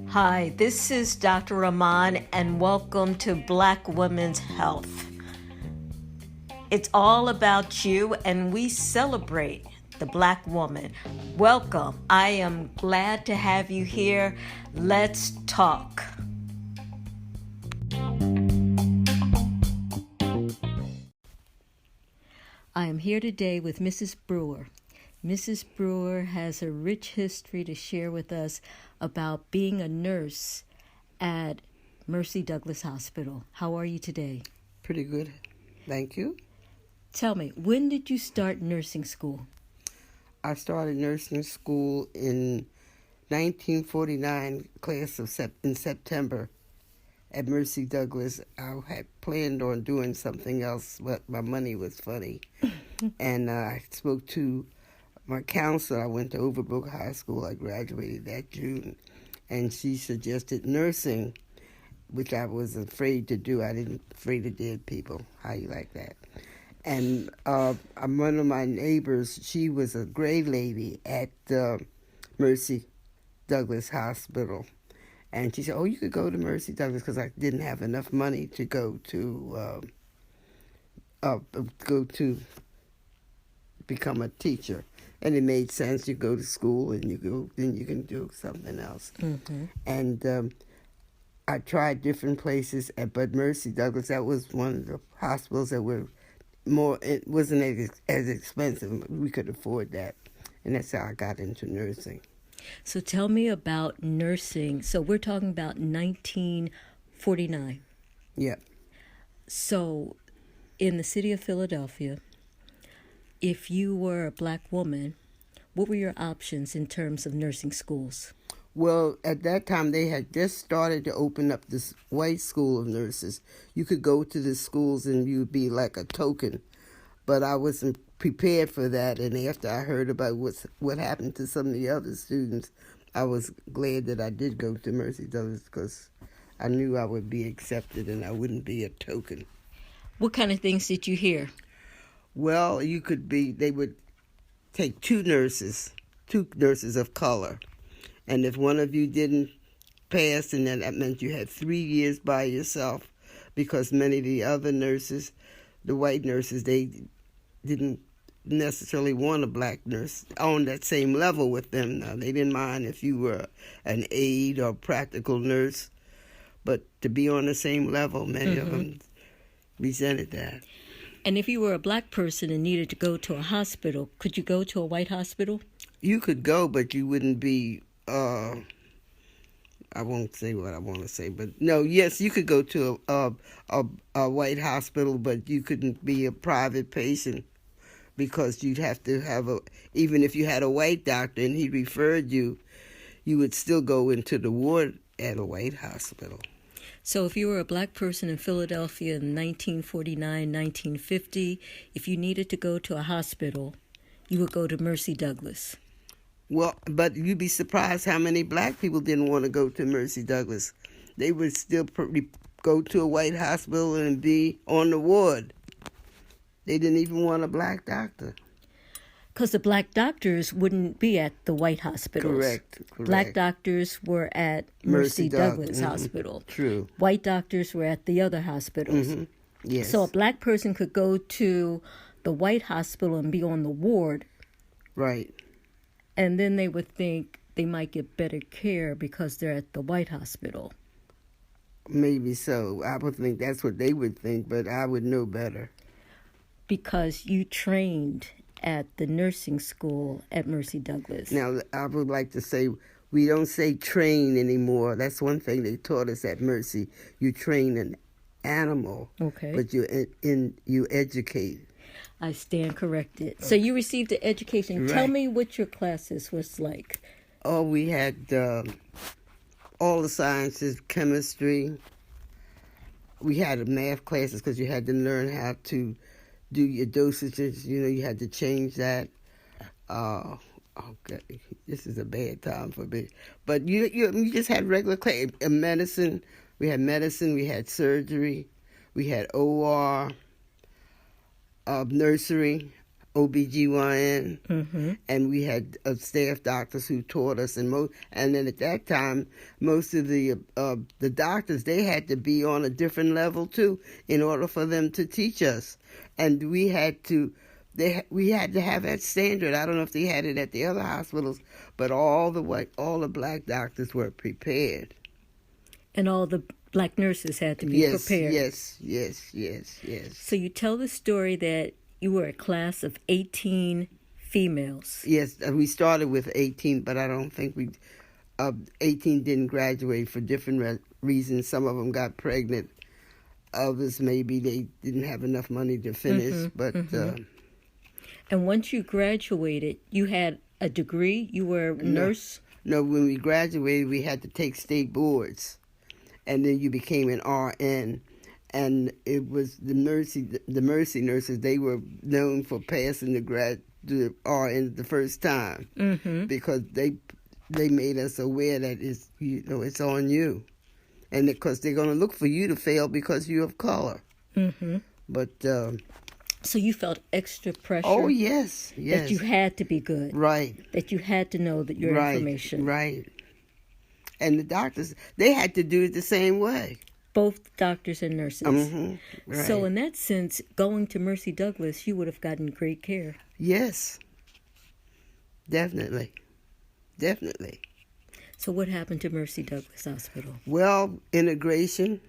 Hi, this is Dr. Rahman, and welcome to Black Women's Health. It's all about you, and we celebrate the Black woman. Welcome. I am glad to have you here. Let's talk. I am here today with Mrs. Brewer. Mrs. Brewer has a rich history to share with us about being a nurse at Mercy Douglas Hospital. How are you today? Pretty good. Thank you. Tell me, when did you start nursing school? I started nursing school in 1949, class of in September at Mercy Douglas. I had planned on doing something else, but my money was funny. And I spoke to my counselor. I went to Overbrook High School. I graduated that June. And she suggested nursing, which I was afraid to do. I didn't afraid of dead people. How you like that? And one of my neighbors, she was a gray lady at Mercy Douglas Hospital. And she said, oh, you could go to Mercy Douglas, because I didn't have enough money to go to become a teacher. And it made sense. You go to school and then you can do something else. Mm-hmm. And I tried different places, but Mercy Douglas, that was one of the hospitals that were it wasn't as expensive. We could afford that. And that's how I got into nursing. So tell me about nursing. So we're talking about 1949. Yeah. So in the city of Philadelphia, if you were a Black woman, what were your options in terms of nursing schools? Well, at that time, they had just started to open up this white school of nurses. You could go to the schools and you'd be like a token. But I wasn't prepared for that. And after I heard about what happened to some of the other students, I was glad that I did go to Mercy Douglas, because I knew I would be accepted and I wouldn't be a token. What kind of things did you hear? Well, they would take two nurses of color. And if one of you didn't pass, and then that meant you had 3 years by yourself, because many of the other nurses, the white nurses, they didn't necessarily want a Black nurse on that same level with them. Now, they didn't mind if you were an aide or practical nurse, but to be on the same level, many of them resented that. And if you were a Black person and needed to go to a hospital, could you go to a white hospital? You could go, but you wouldn't be, I won't say what I want to say, but no, yes, you could go to a white hospital, but you couldn't be a private patient, because you'd have to have even if you had a white doctor and he referred you, you would still go into the ward at a white hospital. So if you were a Black person in Philadelphia in 1949, 1950, if you needed to go to a hospital, you would go to Mercy Douglas. Well, but you'd be surprised how many Black people didn't want to go to Mercy Douglas. They would still go to a white hospital and be on the ward. They didn't even want a Black doctor. Because the Black doctors wouldn't be at the white hospitals. Correct. Black doctors were at Mercy Douglas Hospital. True. White doctors were at the other hospitals. Yes. So a Black person could go to the white hospital and be on the ward. Right. And then they would think they might get better care because they're at the white hospital. Maybe so. I would think that's what they would think, but I would know better. Because you trained at the nursing school at Mercy Douglas. Now, I would like to say, we don't say train anymore. That's one thing they taught us at Mercy. You train an animal, okay, but you educate. I stand corrected. So you received an education. Right. Tell me what your classes was like. Oh, we had all the sciences, chemistry. We had math classes, because you had to learn how to do your dosages. You had to change that. Okay, this is a bad time for me. But you just had regular class. Medicine. We had medicine. We had surgery. We had OR. Nursery. OBGYN, Mm-hmm. and we had staff doctors who taught us. And then at that time, most of the doctors, they had to be on a different level too in order for them to teach us, and we had to have that standard. I don't know if they had it at the other hospitals, but all the black doctors were prepared. And all the black nurses had to be prepared. Yes. So you tell the story that you were a class of 18 females. Yes, we started with 18, but I don't think 18 didn't graduate for different reasons. Some of them got pregnant. Others, maybe they didn't have enough money to finish. And once you graduated, you had a degree? You were a nurse? No, when we graduated, we had to take state boards. And then you became an RN. And it was the Mercy nurses, they were known for passing the RN the first time. Mm-hmm. Because they made us aware that it's on you. And because they're going to look for you to fail because you're of color. Mm-hmm. But... so you felt extra pressure? Oh, yes. That you had to be good. Right. That you had to know that your information. Right. And the doctors, they had to do it the same way. Both doctors and nurses. Mm-hmm. Right. So in that sense, going to Mercy Douglas, you would have gotten great care. Yes. Definitely. So what happened to Mercy Douglas Hospital? Well, integration.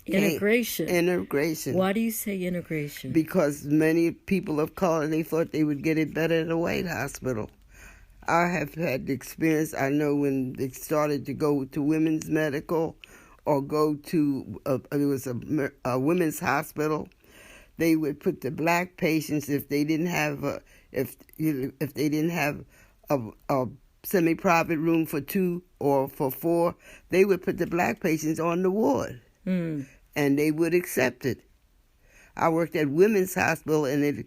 Integration. Why do you say integration? Because many people of color, they thought they would get it better at a white hospital. I have had the experience. I know when they started to go to women's medical or go to there was a women's hospital, they would put the black patients, if they didn't have a semi-private room for 2 or for 4, they would put the black patients on the ward. Mm. And they would accept it. I worked at women's hospital, and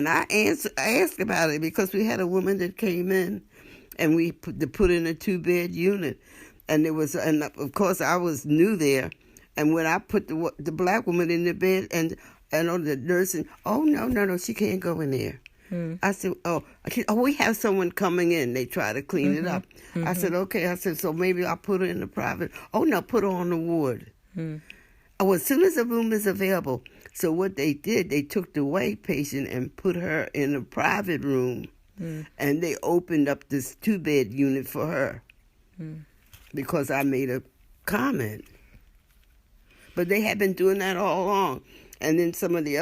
I asked about it because we had a woman that came in, and we put in a 2-bed unit, and of course I was new there, and when I put the black woman in the bed, and on the nursing, oh no, she can't go in there. Mm. I said, we have someone coming in. They try to clean it up. Mm-hmm. I said, okay. I said, so maybe I'll put her in the private. Oh no, put her on the ward. Mm. Oh, as soon as a room is available. So what they did, they took the white patient and put her in a private room, and they opened up this 2-bed unit for her because I made a comment. But they had been doing that all along. And then some of the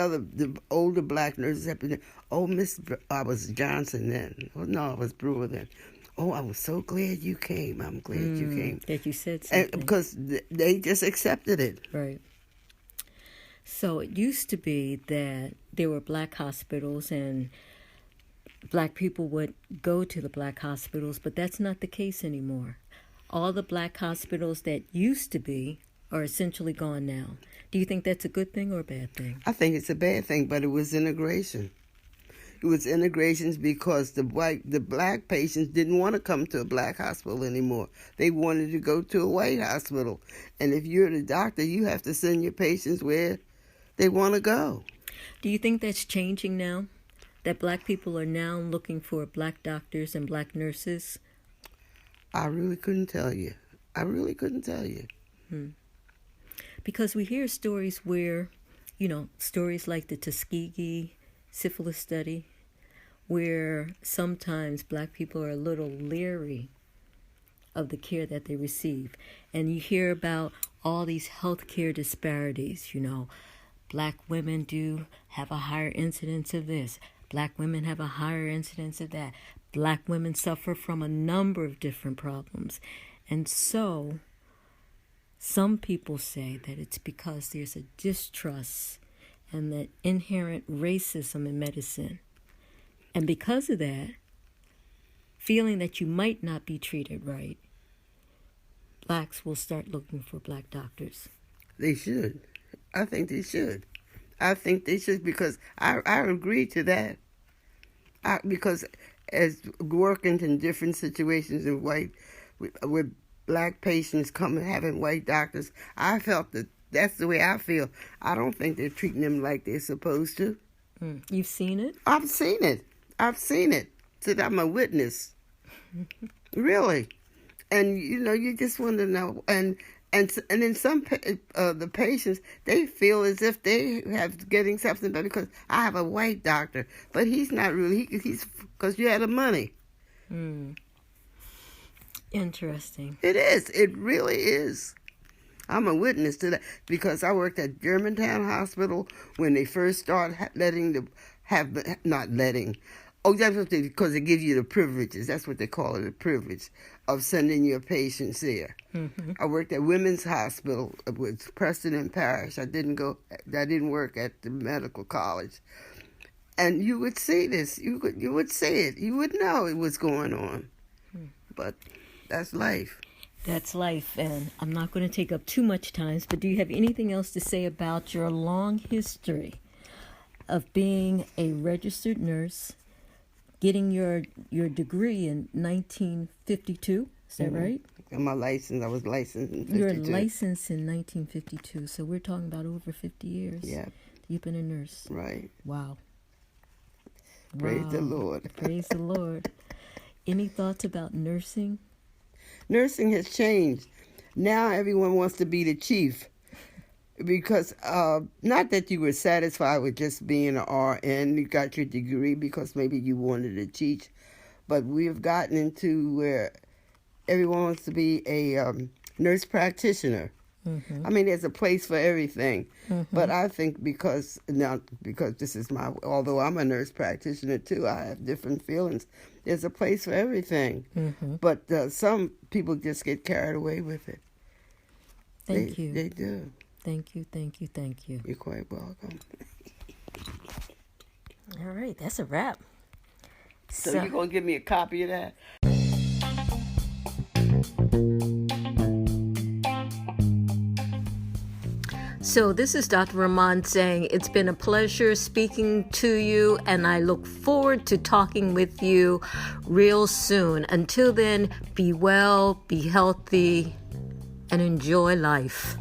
older black nurses have been, I was Johnson then. Oh, no, I was Brewer then. Oh, I was so glad you came. I'm glad you came. That you said something. And because they just accepted it. Right. So it used to be that there were black hospitals and black people would go to the black hospitals, but that's not the case anymore. All the black hospitals that used to be are essentially gone now. Do you think that's a good thing or a bad thing? I think it's a bad thing, but it was integration. It was integrations because the black patients didn't want to come to a black hospital anymore. They wanted to go to a white hospital. And if you're the doctor, you have to send your patients where they want to go. Do you think that's changing now? That black people are now looking for black doctors and black nurses? I really couldn't tell you. Because we hear stories where, stories like the Tuskegee syphilis study, where sometimes black people are a little leery of the care that they receive. And you hear about all these healthcare disparities, Black women do have a higher incidence of this. Black women have a higher incidence of that. Black women suffer from a number of different problems. And so some people say that it's because there's a distrust and that inherent racism in medicine. And because of that, feeling that you might not be treated right, blacks will start looking for black doctors. They should. I think they should. Because I agree to that. Because as working in different situations in with black patients coming having white doctors, I felt that that's the way I feel. I don't think they're treating them like they're supposed to. You've seen it? I've seen it. Said I'm a witness. Really. And, you just want to know. And then the patients, they feel as if they have getting something better because I have a white doctor. But he's not really. He's because you had the money. Interesting. It is. It really is. I'm a witness to that because I worked at Germantown Hospital when they first started that's what because they give you the privileges. That's what they call it, the privilege of sending your patients there. Mm-hmm. I worked at Women's Hospital with Preston and Parish. I didn't work at the medical college. And you would see this. You would see it. You would know it was going on. But that's life. That's life, and I'm not going to take up too much time, but do you have anything else to say about your long history of being a registered nurse, getting your degree in 1952? Is that right? And I was licensed in 52. You're licensed in 1952, so we're talking about over 50 years. Yeah. You've been a nurse. Right. Wow. Praise the Lord. Praise the Lord. Any thoughts about nursing? Nursing has changed. Now everyone wants to be the chief because not that you were satisfied with just being an RN, you got your degree because maybe you wanted to teach, but we have gotten into where everyone wants to be a nurse practitioner. Mm-hmm. I mean, there's a place for everything, but I think because this is although I'm a nurse practitioner too, I have different feelings. There's a place for everything, but some people just get carried away with it. Thank you. They do. Thank you. You're quite welcome. All right, that's a wrap. So you're going to give me a copy of that? So this is Dr. Rahman saying it's been a pleasure speaking to you, and I look forward to talking with you real soon. Until then, be well, be healthy, and enjoy life.